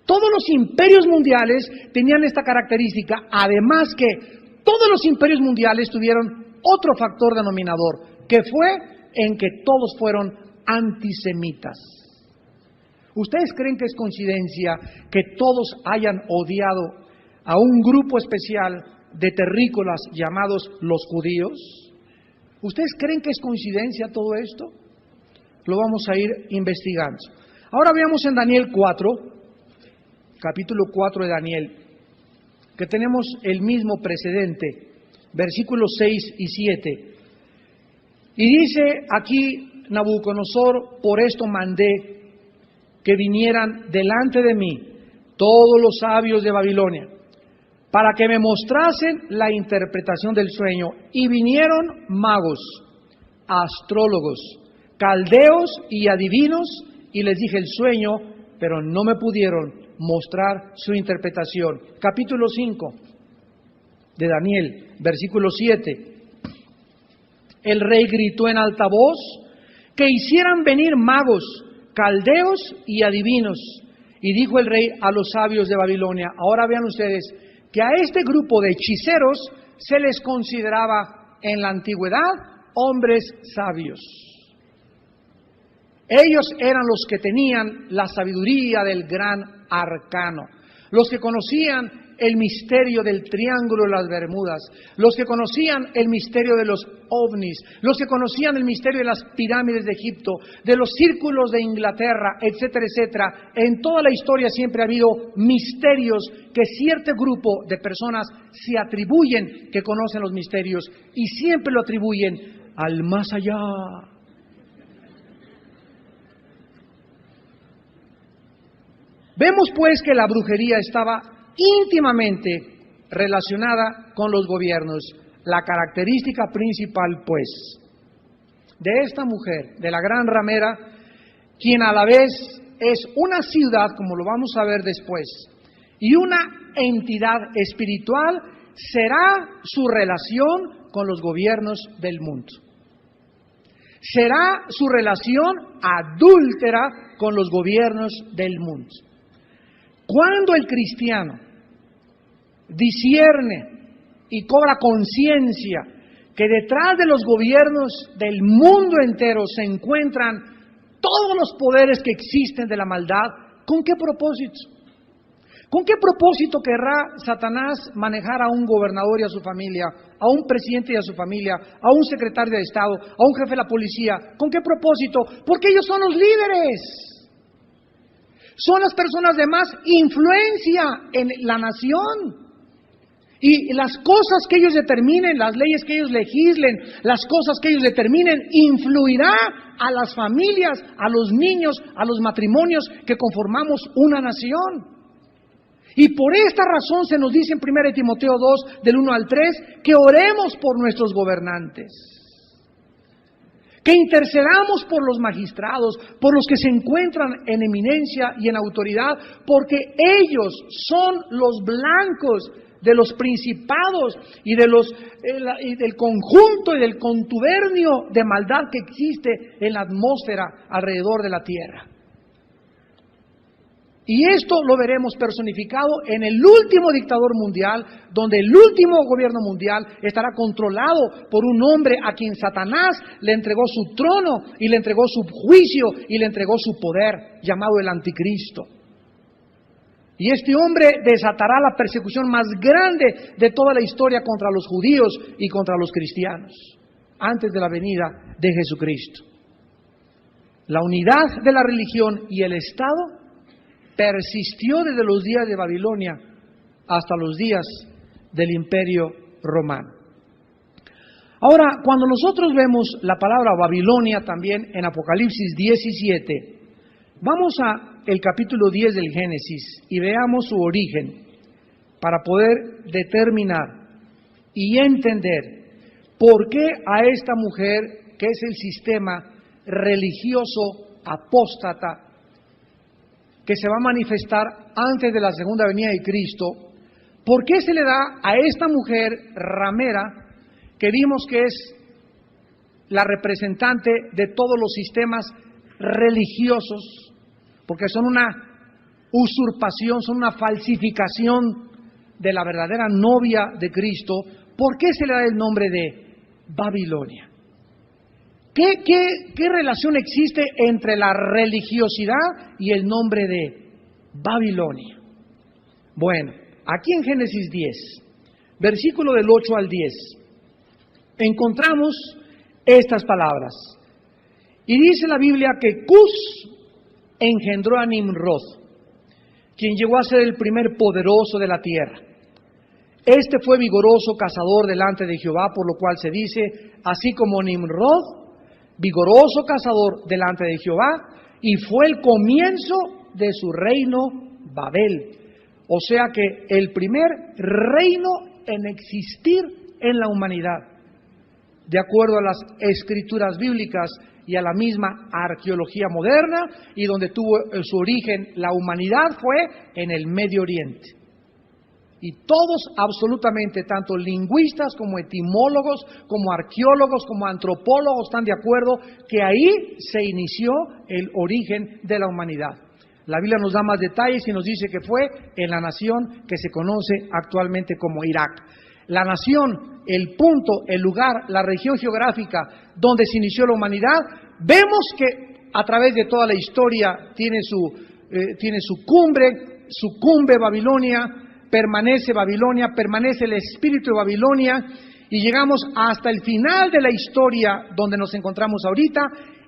Todos los imperios mundiales tenían esta característica, además que todos los imperios mundiales tuvieron otro factor denominador, que fue en que todos fueron antisemitas. ¿Ustedes creen que es coincidencia que todos hayan odiado a un grupo especial de terrícolas llamados los judíos? ¿Ustedes creen que es coincidencia todo esto? Lo vamos a ir investigando. Ahora veamos en Daniel 4, capítulo 4 de Daniel, que tenemos el mismo precedente, versículos 6 y 7. Y dice aquí Nabucodonosor: por esto mandé que vinieran delante de mí todos los sabios de Babilonia, para que me mostrasen la interpretación del sueño. Y vinieron magos, astrólogos, caldeos y adivinos, y les dije el sueño, pero no me pudieron mostrar su interpretación. Capítulo 5 de Daniel, versículo 7. El rey gritó en alta voz que hicieran venir magos, caldeos y adivinos. Y dijo el rey a los sabios de Babilonia: ahora vean ustedes, que a este grupo de hechiceros se les consideraba en la antigüedad hombres sabios. Ellos eran los que tenían la sabiduría del gran arcano, los que conocían el misterio del Triángulo de las Bermudas, los que conocían el misterio de los ovnis, los que conocían el misterio de las pirámides de Egipto, de los círculos de Inglaterra, etcétera, etcétera. En toda la historia siempre ha habido misterios que cierto grupo de personas se atribuyen que conocen los misterios, y siempre lo atribuyen al más allá. Vemos pues que la brujería estaba íntimamente relacionada con los gobiernos. La característica principal, pues, de esta mujer, de la gran ramera, quien a la vez es una ciudad, como lo vamos a ver después, y una entidad espiritual, será su relación con los gobiernos del mundo. Será su relación adúltera con los gobiernos del mundo. Cuando el cristiano discierne y cobra conciencia que detrás de los gobiernos del mundo entero se encuentran todos los poderes que existen de la maldad, ¿con qué propósito? ¿Con qué propósito querrá Satanás manejar a un gobernador y a su familia, a un presidente y a su familia, a un secretario de Estado, a un jefe de la policía? ¿Con qué propósito? Porque ellos son los líderes. Son las personas de más influencia en la nación. Y las cosas que ellos determinen, las leyes que ellos legislen, las cosas que ellos determinen, influirá a las familias, a los niños, a los matrimonios que conformamos una nación. Y por esta razón se nos dice en 1 Timoteo 2, del 1 al 3, que oremos por nuestros gobernantes, que intercedamos por los magistrados, por los que se encuentran en eminencia y en autoridad, porque ellos son los blancos de los principados y del conjunto y del contubernio de maldad que existe en la atmósfera alrededor de la tierra. Y esto lo veremos personificado en el último dictador mundial, donde el último gobierno mundial estará controlado por un hombre a quien Satanás le entregó su trono y le entregó su juicio y le entregó su poder, llamado el Anticristo. Y este hombre desatará la persecución más grande de toda la historia contra los judíos y contra los cristianos, antes de la venida de Jesucristo. La unidad de la religión y el Estado persistió desde los días de Babilonia hasta los días del Imperio Romano. Ahora, cuando nosotros vemos la palabra Babilonia también en Apocalipsis 17, vamos a el capítulo 10 del Génesis y veamos su origen para poder determinar y entender por qué a esta mujer, que es el sistema religioso apóstata, que se va a manifestar antes de la segunda venida de Cristo, ¿por qué se le da a esta mujer ramera, que vimos que es la representante de todos los sistemas religiosos, porque son una usurpación, son una falsificación de la verdadera novia de Cristo? ¿Por qué se le da el nombre de Babilonia? ¿Qué relación existe entre la religiosidad y el nombre de Babilonia? Bueno, aquí en Génesis 10, versículo del 8 al 10, encontramos estas palabras. Y dice la Biblia que Cus engendró a Nimrod, quien llegó a ser el primer poderoso de la tierra. Este fue vigoroso cazador delante de Jehová, por lo cual se dice, así como Nimrod, vigoroso cazador delante de Jehová, y fue el comienzo de su reino Babel. O sea que el primer reino en existir en la humanidad, de acuerdo a las escrituras bíblicas y a la misma arqueología moderna, y donde tuvo su origen la humanidad fue en el Medio Oriente. Y todos, absolutamente, tanto lingüistas como etimólogos, como arqueólogos, como antropólogos, están de acuerdo que ahí se inició el origen de la humanidad. La Biblia nos da más detalles y nos dice que fue en la nación que se conoce actualmente como Irak. La nación, el punto, el lugar, la región geográfica donde se inició la humanidad, vemos que a través de toda la historia tiene su cumbre, sucumbe Babilonia, permanece Babilonia, permanece el espíritu de Babilonia, y llegamos hasta el final de la historia donde nos encontramos ahorita,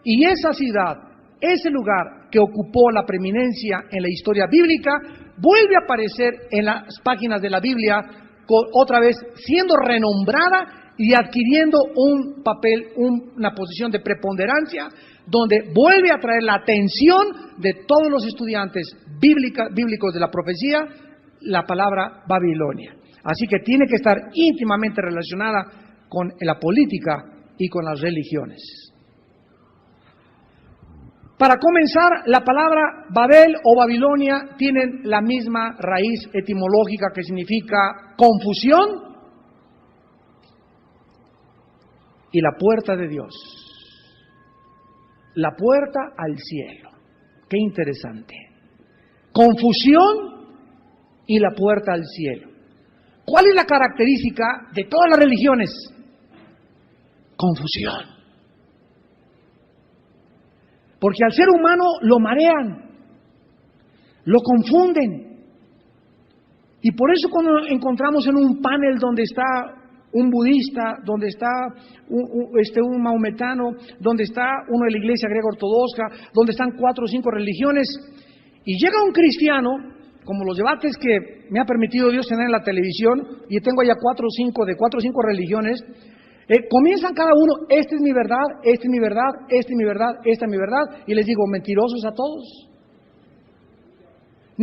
y esa ciudad, ese lugar que ocupó la preeminencia en la historia bíblica, vuelve a aparecer en las páginas de la Biblia, otra vez siendo renombrada y adquiriendo un papel, una posición de preponderancia, donde vuelve a traer la atención de todos los estudiantes bíblicos de la profecía, la palabra Babilonia. Así que tiene que estar íntimamente relacionada con la política y con las religiones. Para comenzar, la palabra Babel o Babilonia tienen la misma raíz etimológica, que significa confusión y la puerta de Dios. La puerta al cielo. Qué interesante. Confusión y la puerta al cielo. ¿Cuál es la característica de todas las religiones? Confusión. Porque al ser humano lo marean, lo confunden. Y por eso cuando encontramos en un panel donde está un budista, donde está un maometano, donde está uno de la iglesia griega ortodoxa, donde están 4 o 5 religiones, y llega un cristiano, como los debates que me ha permitido Dios tener en la televisión, y tengo allá 4 o 5 religiones, comienzan cada uno, esta es mi verdad, esta es mi verdad, esta es mi verdad, esta es mi verdad, y les digo, mentirosos a todos.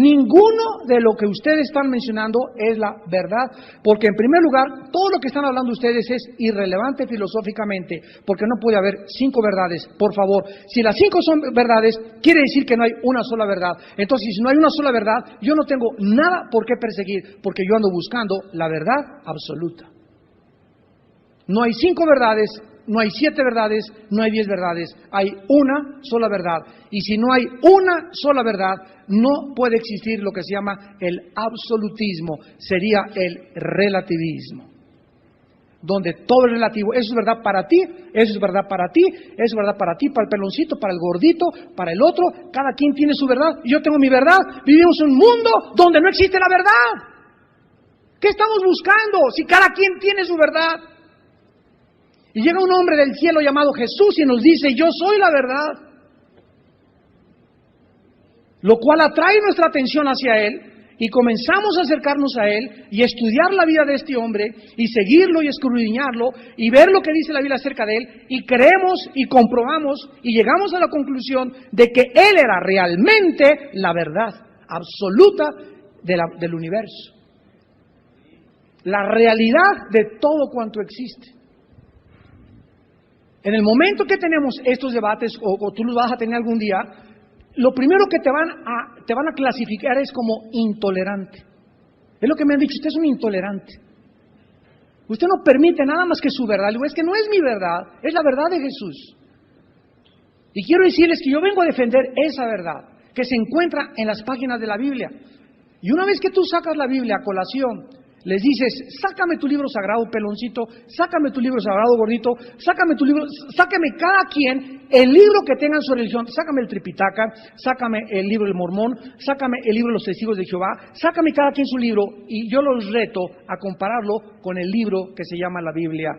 Ninguno de lo que ustedes están mencionando es la verdad, porque en primer lugar, todo lo que están hablando ustedes es irrelevante filosóficamente, porque no puede haber 5 verdades. Por favor, si las 5 son verdades, quiere decir que no hay una sola verdad. Entonces, si no hay una sola verdad, yo no tengo nada por qué perseguir, porque yo ando buscando la verdad absoluta. No hay 5 verdades, no hay 7 verdades, no hay 10 verdades, hay una sola verdad. Y si no hay una sola verdad, no puede existir lo que se llama el absolutismo, sería el relativismo, donde todo es relativo. Eso es verdad para ti, eso es verdad para ti, eso es verdad para ti, para el peloncito, para el gordito, para el otro. Cada quien tiene su verdad y yo tengo mi verdad. Vivimos en un mundo donde no existe la verdad. ¿Qué estamos buscando si cada quien tiene su verdad? Y llega un hombre del cielo llamado Jesús y nos dice: yo soy la verdad. Lo cual atrae nuestra atención hacia Él y comenzamos a acercarnos a Él y estudiar la vida de este hombre y seguirlo y escudriñarlo y ver lo que dice la Biblia acerca de Él, y creemos y comprobamos y llegamos a la conclusión de que Él era realmente la verdad absoluta del universo, la realidad de todo cuanto existe. En el momento que tenemos estos debates, o tú los vas a tener algún día, lo primero que te van a clasificar es como intolerante. Es lo que me han dicho: usted es un intolerante. Usted no permite nada más que su verdad. Le digo: es que no es mi verdad, es la verdad de Jesús. Y quiero decirles que yo vengo a defender esa verdad que se encuentra en las páginas de la Biblia. Y una vez que tú sacas la Biblia a colación, les dices: sácame tu libro sagrado, peloncito, sácame tu libro sagrado, gordito, sácame tu libro, sácame cada quien el libro que tenga en su religión, sácame el Tripitaka, sácame el libro del Mormón, sácame el libro de los Testigos de Jehová, sácame cada quien su libro, y yo los reto a compararlo con el libro que se llama la Biblia.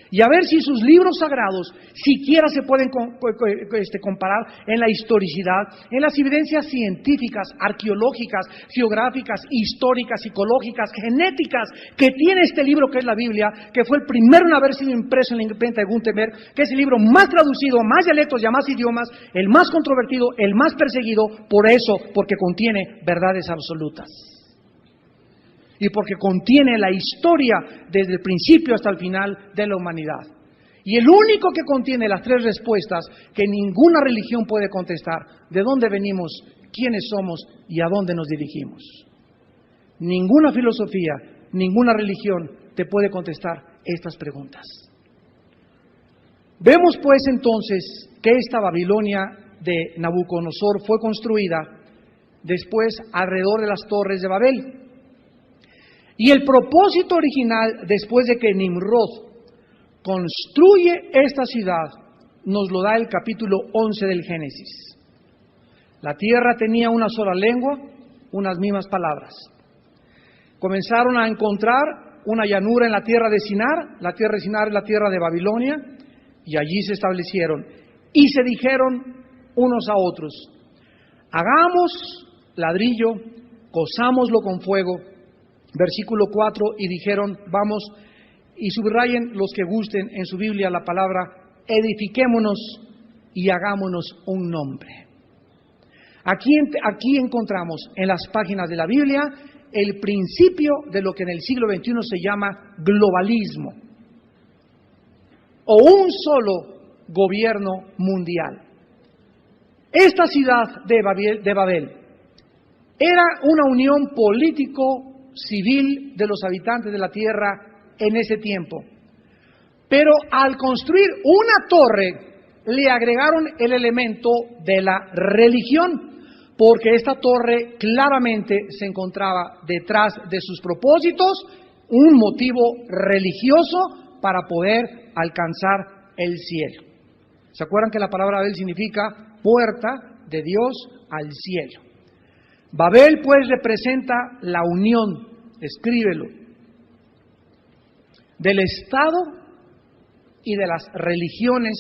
Y a ver si sus libros sagrados siquiera se pueden comparar en la historicidad, en las evidencias científicas, arqueológicas, geográficas, históricas, psicológicas, genéticas que tiene este libro que es la Biblia, que fue el primero en haber sido impreso en la imprenta de Gutenberg, que es el libro más traducido, más dialectos y a más idiomas, el más controvertido, el más perseguido, por eso, porque contiene verdades absolutas. Y porque contiene la historia desde el principio hasta el final de la humanidad. Y el único que contiene las 3 respuestas que ninguna religión puede contestar: ¿de dónde venimos? ¿Quiénes somos? ¿Y a dónde nos dirigimos? Ninguna filosofía, ninguna religión te puede contestar estas preguntas. Vemos pues entonces que esta Babilonia de Nabucodonosor fue construida después alrededor de las torres de Babel. Y el propósito original, después de que Nimrod construye esta ciudad, nos lo da el capítulo 11 del Génesis. La tierra tenía una sola lengua, unas mismas palabras. Comenzaron a encontrar una llanura en la tierra de Sinar. La tierra de Sinar es la tierra de Babilonia, y allí se establecieron. Y se dijeron unos a otros: hagamos ladrillo, cozámoslo con fuego. Versículo 4, y dijeron: vamos, y subrayen los que gusten en su Biblia la palabra: edifiquémonos y hagámonos un nombre. Aquí encontramos en las páginas de la Biblia el principio de lo que en el siglo XXI se llama globalismo, o un solo gobierno mundial. Esta ciudad de Babel era una unión político civil de los habitantes de la tierra en ese tiempo. Pero al construir una torre, le agregaron el elemento de la religión, porque esta torre claramente se encontraba detrás de sus propósitos un motivo religioso para poder alcanzar el cielo. ¿Se acuerdan que la palabra Babel significa puerta de Dios al cielo? Babel pues representa la unión, escríbelo, del Estado y de las religiones,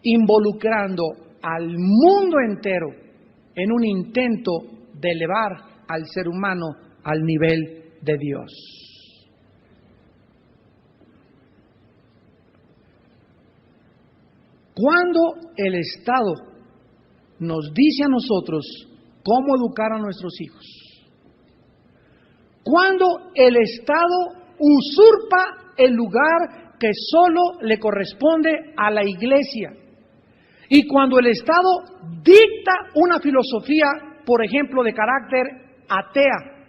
involucrando al mundo entero en un intento de elevar al ser humano al nivel de Dios. Cuando el Estado nos dice a nosotros cómo educar a nuestros hijos. Cuando el Estado usurpa el lugar que solo le corresponde a la Iglesia. Y cuando el Estado dicta una filosofía, por ejemplo, de carácter atea,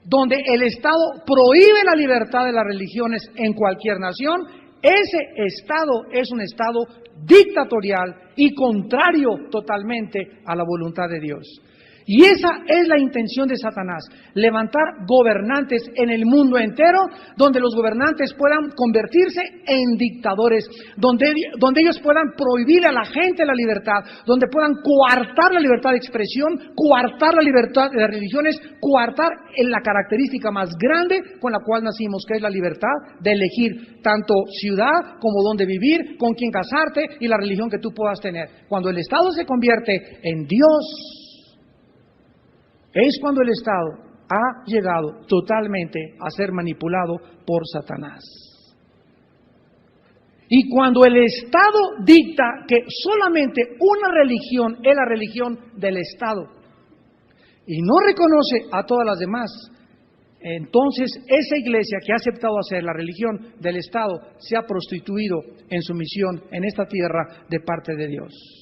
donde el Estado prohíbe la libertad de las religiones en cualquier nación, ese Estado es un Estado dictatorial y contrario totalmente a la voluntad de Dios. Y esa es la intención de Satanás, levantar gobernantes en el mundo entero, donde los gobernantes puedan convertirse en dictadores, donde ellos puedan prohibir a la gente la libertad, donde puedan coartar la libertad de expresión, coartar la libertad de las religiones, coartar en la característica más grande con la cual nacimos, que es la libertad de elegir tanto ciudad como dónde vivir, con quién casarte y la religión que tú puedas tener. Cuando el Estado se convierte en Dios, es cuando el Estado ha llegado totalmente a ser manipulado por Satanás. Y cuando el Estado dicta que solamente una religión es la religión del Estado y no reconoce a todas las demás, entonces esa iglesia que ha aceptado hacer la religión del Estado se ha prostituido en su misión en esta tierra de parte de Dios.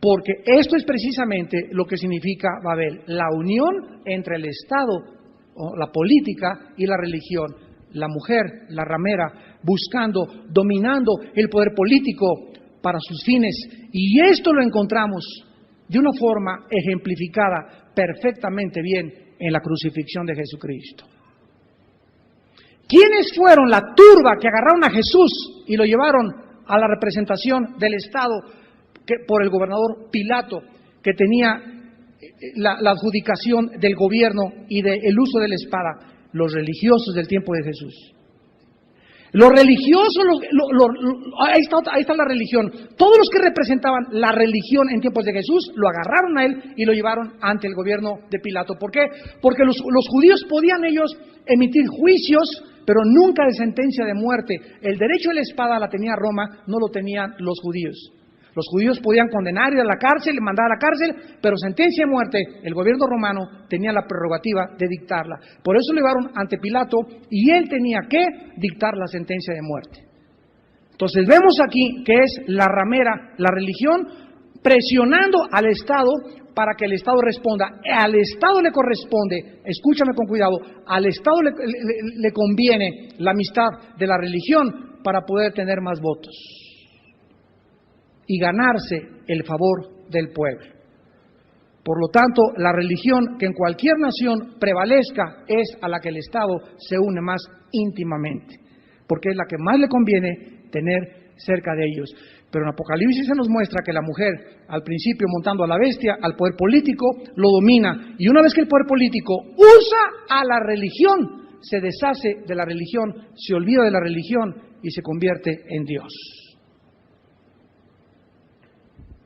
Porque esto es precisamente lo que significa Babel, la unión entre el Estado, o la política y la religión. La mujer, la ramera, buscando, dominando el poder político para sus fines. Y esto lo encontramos de una forma ejemplificada perfectamente bien en la crucifixión de Jesucristo. ¿Quiénes fueron la turba que agarraron a Jesús y lo llevaron a la representación del Estado por el gobernador Pilato, que tenía la adjudicación del gobierno y del uso de la espada? Los religiosos del tiempo de Jesús. Los religiosos, ahí está la religión. Todos los que representaban la religión en tiempos de Jesús lo agarraron a él y lo llevaron ante el gobierno de Pilato. ¿Por qué? Porque los judíos podían ellos emitir juicios, pero nunca de sentencia de muerte. El derecho de la espada la tenía Roma, no lo tenían los judíos. Los judíos podían condenar, ir a la cárcel, mandar a la cárcel, pero sentencia de muerte, el gobierno romano tenía la prerrogativa de dictarla. Por eso lo llevaron ante Pilato y él tenía que dictar la sentencia de muerte. Entonces vemos aquí que es la ramera, la religión, presionando al Estado para que el Estado responda. Al Estado le corresponde, escúchame con cuidado, al Estado le conviene la amistad de la religión para poder tener más votos y ganarse el favor del pueblo. Por lo tanto, la religión que en cualquier nación prevalezca es a la que el Estado se une más íntimamente, porque es la que más le conviene tener cerca de ellos. Pero en Apocalipsis se nos muestra que la mujer, al principio montando a la bestia, al poder político, lo domina. Y una vez que el poder político usa a la religión, se deshace de la religión, se olvida de la religión y se convierte en Dios.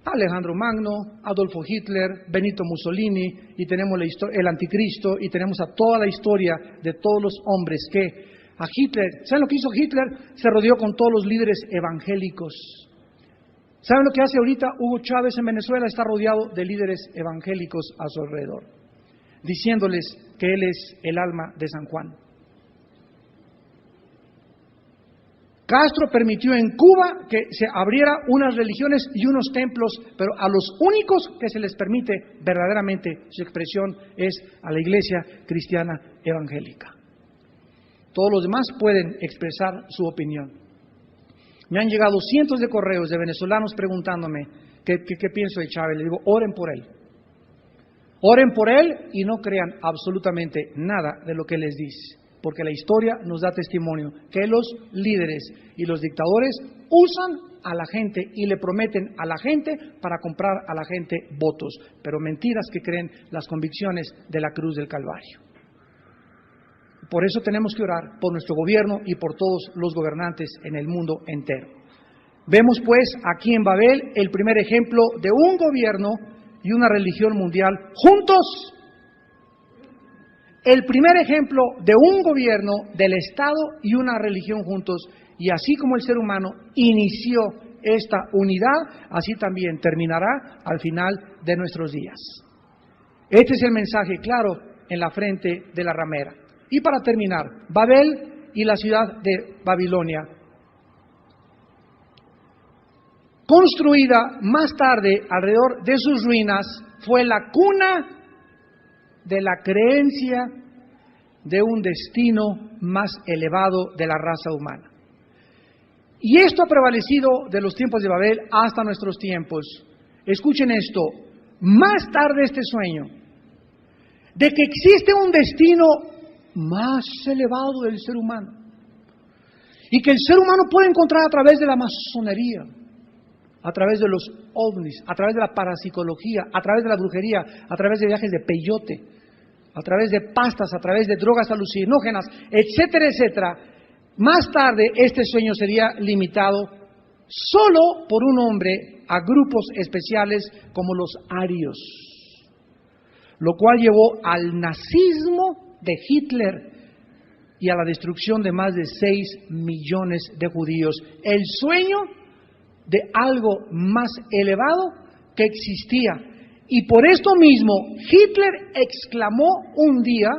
Alejandro Magno, Adolfo Hitler, Benito Mussolini, y tenemos el anticristo, y tenemos a toda la historia de todos los hombres que a Hitler, ¿saben lo que hizo Hitler? Se rodeó con todos los líderes evangélicos. ¿Saben lo que hace ahorita Hugo Chávez en Venezuela? Está rodeado de líderes evangélicos a su alrededor, diciéndoles que él es el alma de San Juan. Castro permitió en Cuba que se abriera unas religiones y unos templos, pero a los únicos que se les permite verdaderamente su expresión es a la Iglesia Cristiana Evangélica. Todos los demás pueden expresar su opinión. Me han llegado cientos de correos de venezolanos preguntándome qué pienso de Chávez. Le digo, oren por él. Oren por él y no crean absolutamente nada de lo que él les dice, porque la historia nos da testimonio que los líderes y los dictadores usan a la gente y le prometen a la gente para comprar a la gente votos, pero mentiras que creen las convicciones de la cruz del Calvario. Por eso tenemos que orar por nuestro gobierno y por todos los gobernantes en el mundo entero. Vemos pues aquí en Babel el primer ejemplo de un gobierno y una religión mundial juntos. El primer ejemplo de un gobierno, del Estado y una religión juntos, y así como el ser humano inició esta unidad, así también terminará al final de nuestros días. Este es el mensaje claro en la frente de la ramera. Y para terminar, Babel y la ciudad de Babilonia, construida más tarde alrededor de sus ruinas, fue la cuna de la creencia de un destino más elevado de la raza humana. Y esto ha prevalecido de los tiempos de Babel hasta nuestros tiempos. Escuchen esto, más tarde este sueño, de que existe un destino más elevado del ser humano, y que el ser humano puede encontrar a través de la masonería, a través de los ovnis, a través de la parapsicología, a través de la brujería, a través de viajes de peyote, a través de pastas, a través de drogas alucinógenas, etcétera, etcétera. Más tarde este sueño sería limitado solo por un hombre a grupos especiales como los arios, lo cual llevó al nazismo de Hitler y a la destrucción de más de 6 millones de judíos. El sueño de algo más elevado que existía. Y por esto mismo Hitler exclamó un día: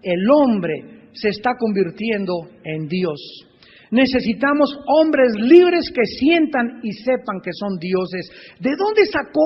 el hombre se está convirtiendo en Dios. Necesitamos hombres libres que sientan y sepan que son dioses. ¿De dónde sacó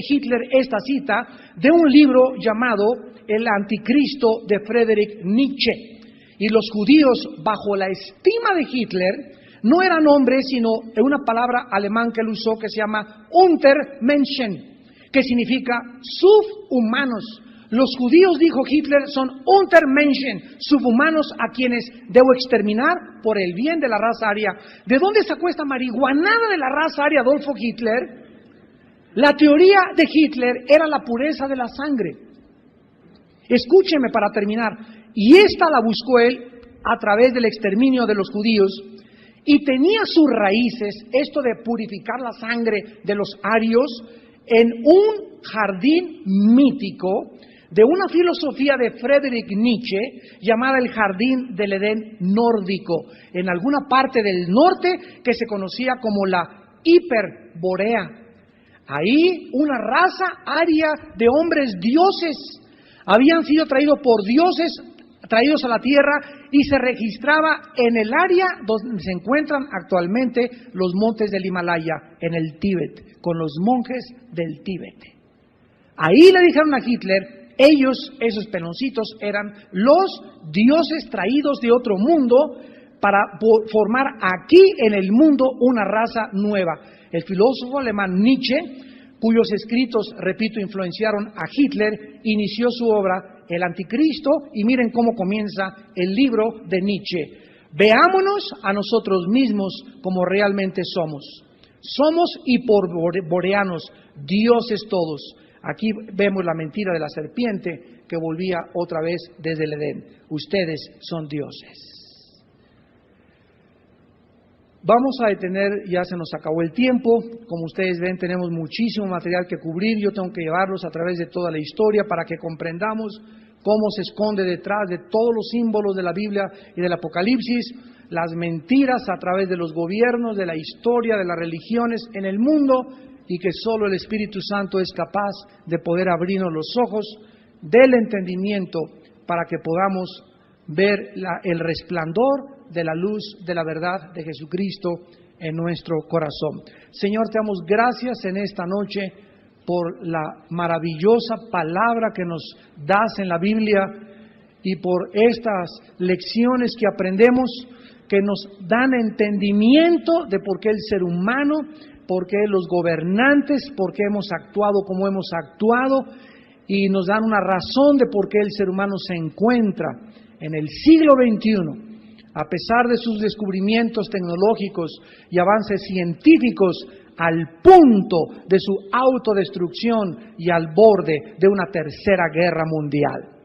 Hitler esta cita? De un libro llamado El Anticristo de Friedrich Nietzsche. Y los judíos, bajo la estima de Hitler, no eran hombres, sino una palabra alemán que él usó que se llama Untermenschen, que significa subhumanos. Los judíos, dijo Hitler, son Untermenschen, subhumanos a quienes debo exterminar por el bien de la raza aria. ¿De dónde sacó esta marihuanada de la raza aria Adolfo Hitler? La teoría de Hitler era la pureza de la sangre. Escúcheme para terminar. Y esta la buscó él a través del exterminio de los judíos, y tenía sus raíces, esto de purificar la sangre de los arios, en un jardín mítico de una filosofía de Friedrich Nietzsche llamada el Jardín del Edén nórdico, en alguna parte del norte que se conocía como la Hiperborea. Ahí una raza aria de hombres dioses habían sido traídos por dioses, traídos a la tierra, y se registraba en el área donde se encuentran actualmente los montes del Himalaya, en el Tíbet, con los monjes del Tíbet. Ahí le dijeron a Hitler, ellos, esos peloncitos, eran los dioses traídos de otro mundo para formar aquí en el mundo una raza nueva. El filósofo alemán Nietzsche, cuyos escritos, repito, influenciaron a Hitler, inició su obra El Anticristo, y miren cómo comienza el libro de Nietzsche. Veámonos a nosotros mismos como realmente somos. Somos hiperboreanos, dioses todos. Aquí vemos la mentira de la serpiente que volvía otra vez desde el Edén. Ustedes son dioses. Vamos a detener, ya se nos acabó el tiempo. Como ustedes ven, tenemos muchísimo material que cubrir. Yo tengo que llevarlos a través de toda la historia para que comprendamos cómo se esconde detrás de todos los símbolos de la Biblia y del Apocalipsis, las mentiras a través de los gobiernos, de la historia, de las religiones en el mundo, y que solo el Espíritu Santo es capaz de poder abrirnos los ojos del entendimiento para que podamos ver el resplandor de la luz de la verdad de Jesucristo en nuestro corazón. Señor, te damos gracias en esta noche por la maravillosa palabra que nos das en la Biblia y por estas lecciones que aprendemos, que nos dan entendimiento de por qué el ser humano, por qué los gobernantes, por qué hemos actuado como hemos actuado, y nos dan una razón de por qué el ser humano se encuentra en el siglo XXI. A pesar de sus descubrimientos tecnológicos y avances científicos, al punto de su autodestrucción y al borde de una tercera guerra mundial.